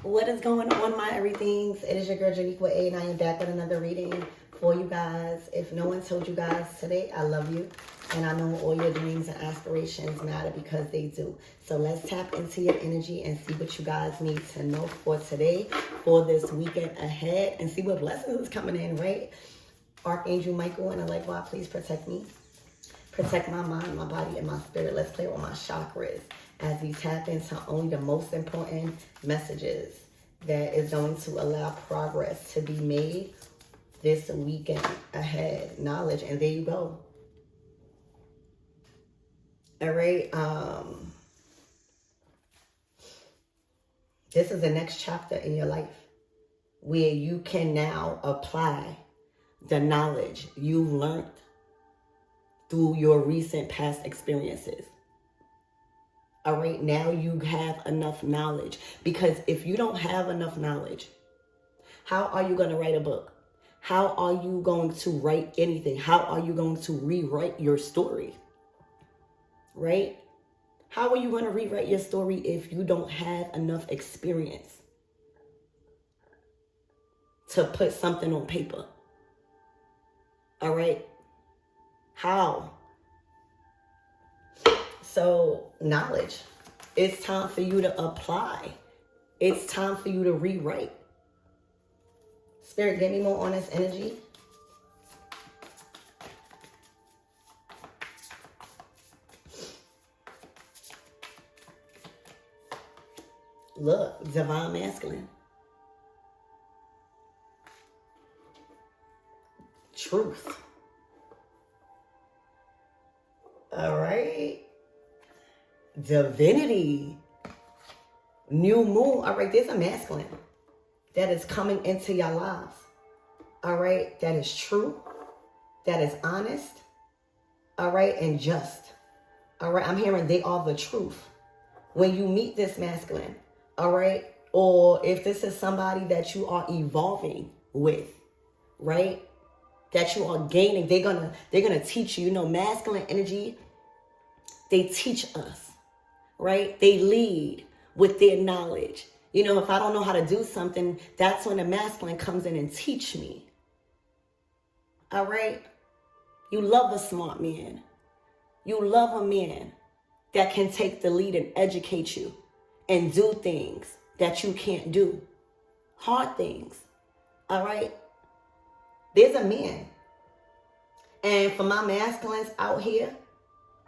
What is going on, my everythings? It is your girl Janiqua A, and I am back with another reading for you guys. If no one told you guys today, I love you, and I know all your dreams and aspirations matter because they do. So let's tap into your energy and see what you guys need to know for today, for this weekend ahead, and see what blessings is coming in, right? Archangel Michael and Allegra, please protect me. Protect my mind, my body, and my spirit. Let's play with my chakras as we tap into only the most important messages that is going to allow progress to be made this weekend ahead. Knowledge, and there you go. All right. This is the next chapter in your life where you can now apply the knowledge you've learned through your recent past experiences. All right, now you have enough knowledge, because if you don't have enough knowledge, how are you going to write a book? How are you going to write anything? How are you going to rewrite your story? Right? How are you going to rewrite your story if you don't have enough experience to put something on paper? All right? How? So, knowledge. It's time for you to apply. It's time for you to rewrite. Spirit, give me more honest energy. Look, divine masculine. Truth. All right. Divinity. New moon. All right, there's a masculine that is coming into your lives. All right, that is true. That is honest. All right, and just. All right, I'm hearing they are the truth. When you meet this masculine, all right, or if this is somebody that you are evolving with, right, that you are gaining, they're gonna teach you. You know, masculine energy, they teach us, right? They lead with their knowledge. You know, if I don't know how to do something, that's when the masculine comes in and teach me. All right? You love a smart man. You love a man that can take the lead and educate you and do things that you can't do. Hard things. All right? There's a man. And for my masculines out here,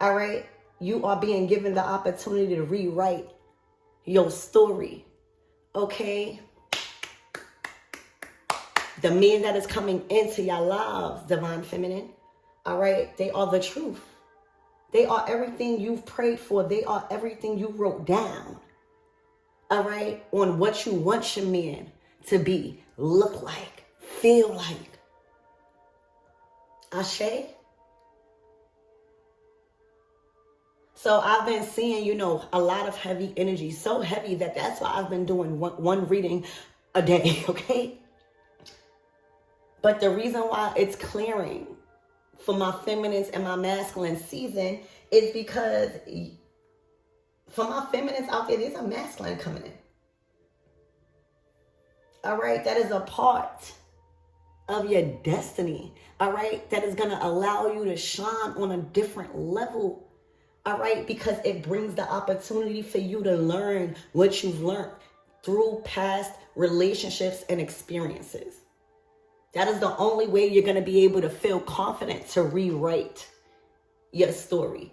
all right, you are being given the opportunity to rewrite your story. Okay? The men that is coming into your lives, divine feminine, all right, they are the truth. They are everything you've prayed for. They are everything you wrote down, all right, on what you want your men to be, look like, feel like. Ashe? So I've been seeing, you know, a lot of heavy energy, so heavy that's why I've been doing one reading a day, okay? But the reason why it's clearing for my feminines and my masculine season is because for my feminines out there, there's a masculine coming in. All right, that is a part of your destiny. All right, that is going to allow you to shine on a different level. All right, because it brings the opportunity for you to learn what you've learned through past relationships and experiences. That is the only way you're going to be able to feel confident to rewrite your story.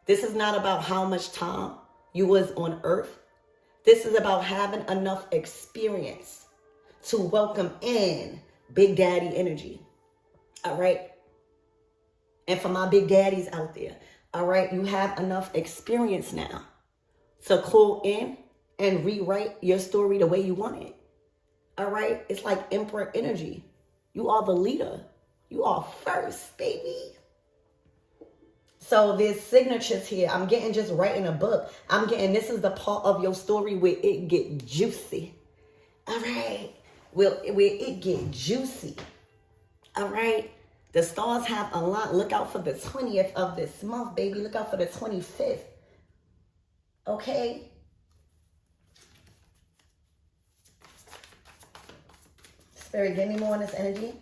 This is not about how much time you was on earth. This is about having enough experience to welcome in Big Daddy energy. All right. And for my big daddies out there, all right, you have enough experience now to call in and rewrite your story the way you want it. All right? It's like emperor energy. You are the leader. You are first, baby. So there's signatures here. I'm getting just writing a book. I'm getting, this is the part of your story where it get juicy. All right? Where it get juicy. All right? The stars have a lot. Look out for the 20th of this month, baby. Look out for the 25th. Okay? Spirit, give me more on this energy.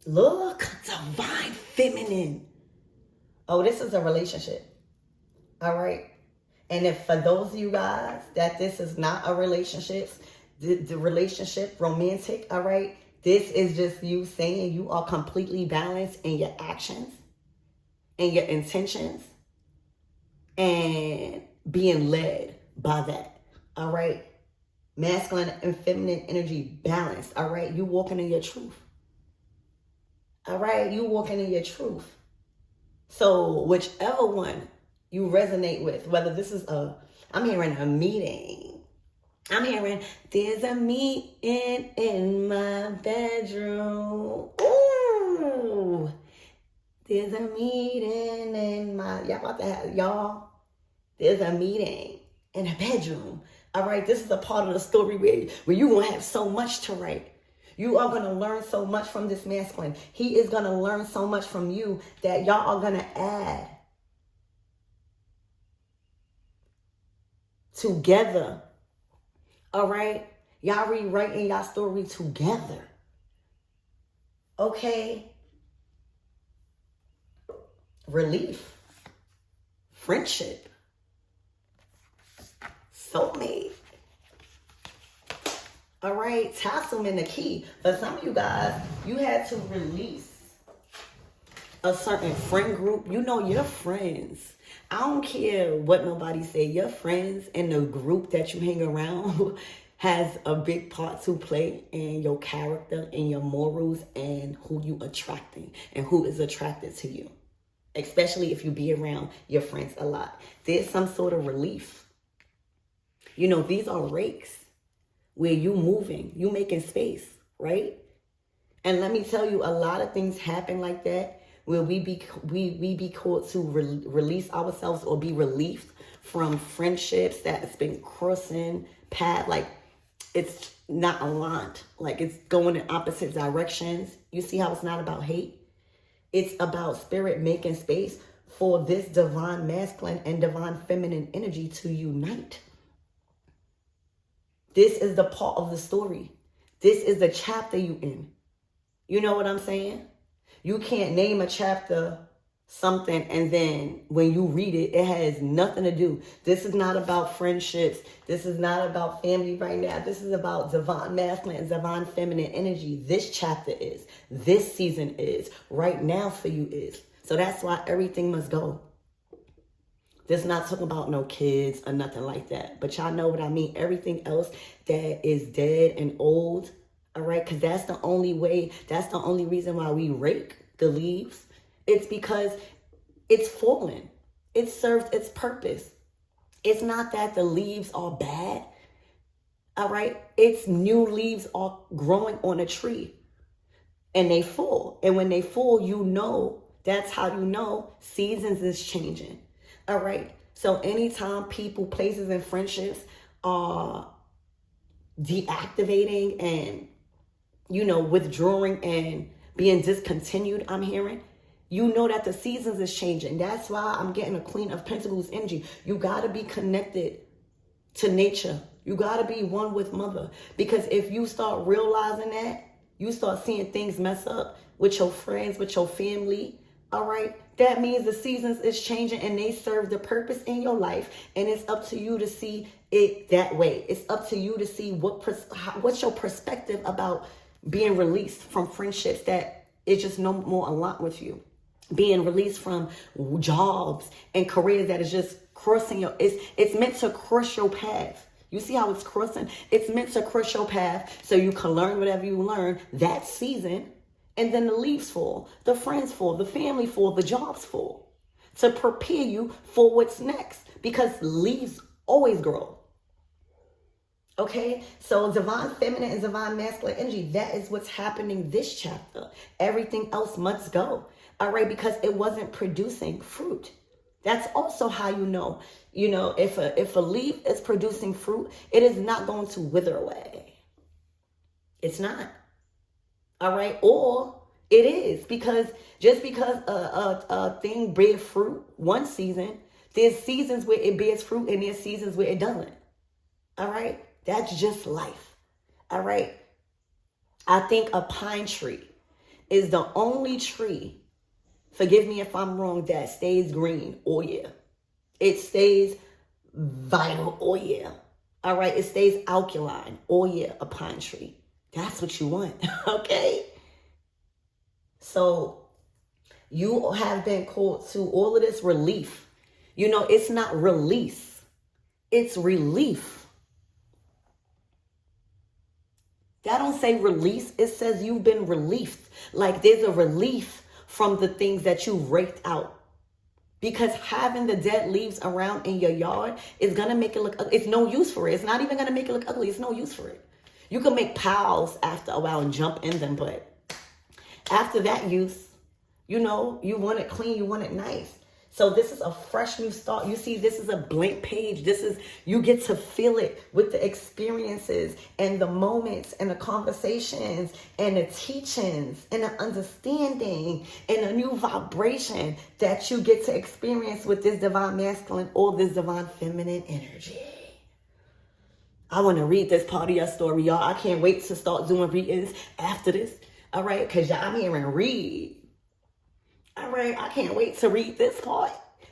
Look, divine feminine. Oh, this is a relationship. All right. And if for those of you guys that this is not a relationship, the relationship, romantic, all right, this is just you saying you are completely balanced in your actions and your intentions and being led by that. All right. Masculine and feminine energy balanced. All right. You walking in your truth. All right. You walking in your truth. So whichever one you resonate with, whether this is I'm hearing a meeting. I'm hearing there's a meeting in my bedroom. Ooh, there's a meeting in my, there's a meeting in a bedroom. All right, this is a part of the story where you're going to have so much to write. You are going to learn so much from this masculine. He is going to learn so much from you that y'all are going to add together. All right? Y'all rewriting y'all story together. Okay? Relief. Friendship. Soulmate. All right? Tassel in the key. For some of you guys, you had to release a certain friend group. You know your friends. I don't care what nobody say. Your friends and the group that you hang around has a big part to play in your character and your morals and who you attracting and who is attracted to you. Especially if you be around your friends a lot. There's some sort of relief. You know, these are rakes where you moving, you making space, right? And let me tell you, a lot of things happen like that where we be called to release ourselves or be relieved from friendships that's been crossing path, like it's not aligned, like it's going in opposite directions. You see how it's not about hate? It's about spirit making space for this divine masculine and divine feminine energy to unite. This is the part of the story. This is the chapter you in. You know what I'm saying? You can't name a chapter something and then when you read it, it has nothing to do. This is not about friendships. This is not about family right now. This is about divine masculine and divine feminine energy. This chapter is. This season is. Right now for you is. So that's why everything must go. This is not talking about no kids or nothing like that. But y'all know what I mean. Everything else that is dead and old. All right, because that's the only way, that's the only reason why we rake the leaves. It's because it's fallen. It served its purpose. It's not that the leaves are bad. All right, it's new leaves are growing on a tree and they fall. And when they fall, you know, that's how you know seasons is changing. All right, so anytime people, places, and friendships are deactivating and withdrawing and being discontinued, I'm hearing, you know that the seasons is changing. That's why I'm getting a Queen of Pentacles energy. You got to be connected to nature. You got to be one with Mother. Because if you start realizing that, you start seeing things mess up with your friends, with your family, all right? That means the seasons is changing and they serve the purpose in your life. And it's up to you to see it that way. It's up to you to see what's your perspective about being released from friendships that is just no more aligned with you. Being released from jobs and careers that is just crossing it's meant to cross your path. You see how it's crossing? It's meant to cross your path so you can learn whatever you learn that season. And then the leaves fall, the friends fall, the family fall, the jobs fall. To prepare you for what's next. Because leaves always grow. Okay, so divine feminine and divine masculine energy, that is what's happening this chapter. Everything else must go. All right, because it wasn't producing fruit. That's also how you know, if a leaf is producing fruit, it is not going to wither away. It's not. All right, or It is, because just because a thing bears fruit one season, there's seasons where it bears fruit and there's seasons where it doesn't. All right? That's just life. All right? I think a pine tree is the only tree, forgive me if I'm wrong, that stays green all year. It stays vital all year. All right? It stays alkaline all year, a pine tree. That's what you want, okay? So you have been called to all of this relief. You know, it's not release. It's relief. That don't say release. It says you've been relieved. Like there's a relief from the things that you've raked out. Because having the dead leaves around in your yard is going to make it look ugly. It's no use for it. It's not even going to make it look ugly. It's no use for it. You can make piles after a while and jump in them, but after that use, you know, you want it clean, you want it nice. So this is a fresh new start. You see, this is a blank page. This is, you get to feel it with the experiences and the moments and the conversations and the teachings and the understanding and a new vibration that you get to experience with this divine masculine or this divine feminine energy. I want to read this part of your story, y'all. I can't wait to start doing readings after this. All right, because y'all, I'm hearing read. All right, I can't wait to read this part.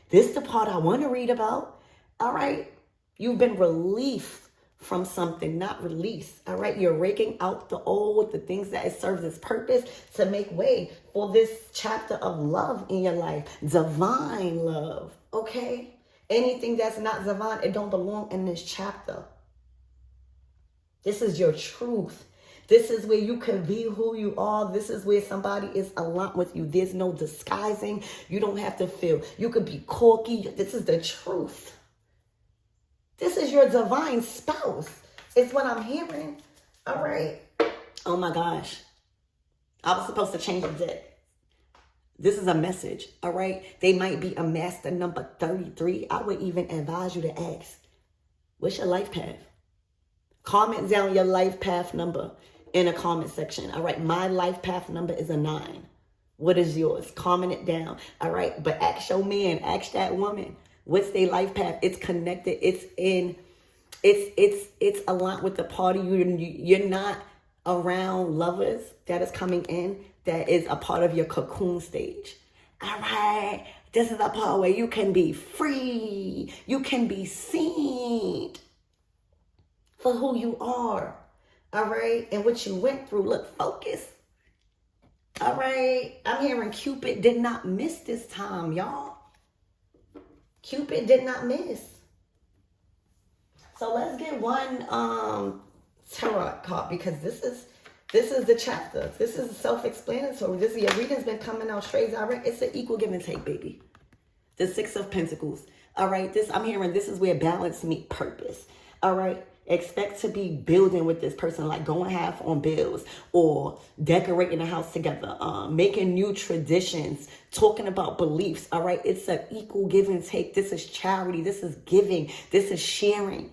This is the part I want to read about. All right, you've been relieved from something, not released. All right, you're raking out the old, the things that it serves its purpose to make way for this chapter of love in your life. Divine love, okay? Anything that's not divine, it don't belong in this chapter. This is your truth. This is where you can be who you are. This is where somebody is aligned with you. There's no disguising. You don't have to feel. You could be corky. This is the truth. This is your divine spouse. It's what I'm hearing. All right. Oh my gosh. I was supposed to change the deck. This is a message. All right. They might be a master number 33. I would even advise you to ask, what's your life path? Comment down your life path number in a comment section. All right. My life path number is a 9. What is yours? Comment it down. All right. But ask your man, ask that woman, what's their life path? It's connected. It's aligned with the party. You're not around lovers that is coming in. That is a part of your cocoon stage. All right. This is a part where you can be free. You can be seen for who you are. All right. And what you went through. Look, focus. All right. I'm hearing Cupid did not miss this time, y'all. Cupid did not miss. So let's get one tarot card, because this is the chapter. This is self-explanatory. Your reading's been coming out straight direct. It's an equal give and take, baby. The 6 of Pentacles. All right. I'm hearing this is where balance meets purpose. All right. Expect to be building with this person, like going half on bills or decorating the house together, making new traditions, talking about beliefs. All right. It's an equal give and take. This is charity. This is giving. This is sharing.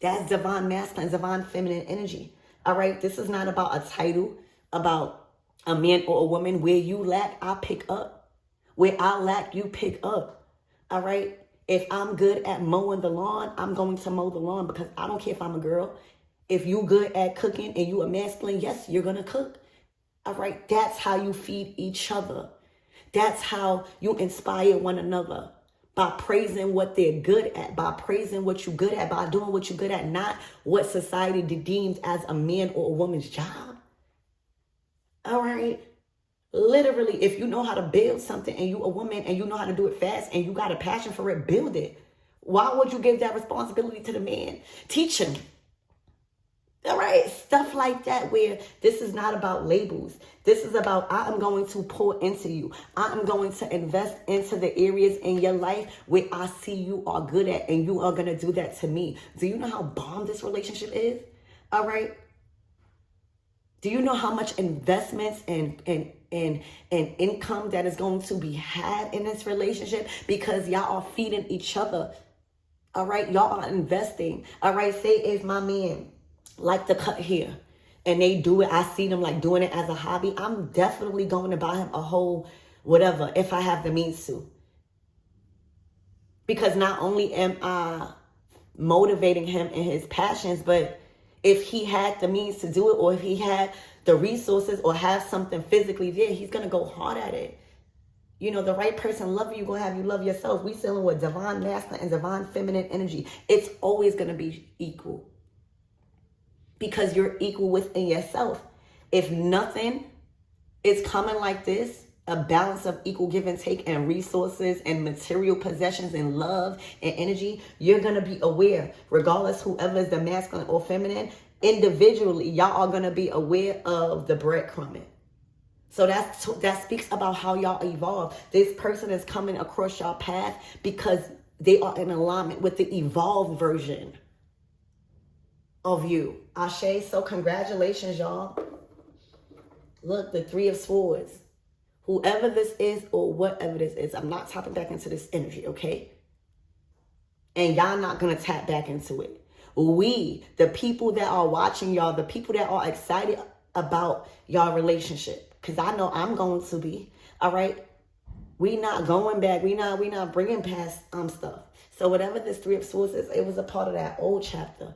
That's divine masculine, divine feminine energy. All right. This is not about a title, about a man or a woman. Where you lack, I pick up. Where I lack, you pick up. All right. If I'm good at mowing the lawn, I'm going to mow the lawn, because I don't care if I'm a girl. If you good at cooking and you a masculine, yes, you're going to cook. All right. That's how you feed each other. That's how you inspire one another. By praising what they're good at, by praising what you're good at, by doing what you're good at, not what society deems as a man or a woman's job. All right. Literally, if you know how to build something and you a woman and you know how to do it fast and you got a passion for it, build it. Why would you give that responsibility to the man? Teach him. All right. Stuff like that, where this is not about labels. This is about, I am going to pour into you. I am going to invest into the areas in your life where I see you are good at, and you are going to do that to me. Do you know how bomb this relationship is? All right. Do you know how much investments and income that is going to be had in this relationship? Because y'all are feeding each other. All right. Y'all are investing. All right. Say if my man like to cut hair, and they do it, I see them like doing it as a hobby, I'm definitely going to buy him a whole whatever if I have the means to. Because not only am I motivating him in his passions, but if he had the means to do it, or if he had the resources or have something physically there, he's going to go hard at it. You know, the right person love you, going to have you love yourself. We dealing with divine masculine and divine feminine energy. It's always going to be equal. Because you're equal within yourself. If nothing is coming like this, a balance of equal give and take and resources and material possessions and love and energy, you're going to be aware, regardless whoever is the masculine or feminine, individually, y'all are going to be aware of the breadcrumbing. So that speaks about how y'all evolve. This person is coming across y'all path because they are in alignment with the evolved version of you. Ashe, so congratulations, y'all. Look, the 3 of Swords. Whoever this is or whatever this is, I'm not tapping back into this energy, okay? And y'all not going to tap back into it. We, the people that are watching y'all, the people that are excited about y'all relationship, because I know I'm going to be, all right? We not going back. We not bringing past stuff. So whatever this 3 of Swords is, it was a part of that old chapter.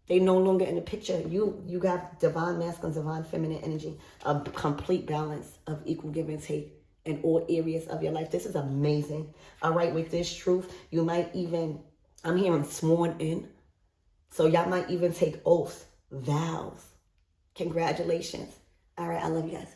They no longer in the picture. You got divine masculine, divine feminine energy, a complete balance of equal give and take in all areas of your life. This is amazing. All right, with this truth, you might even, I'm hearing sworn in. So y'all might even take oaths, vows. Congratulations. All right, I love you guys.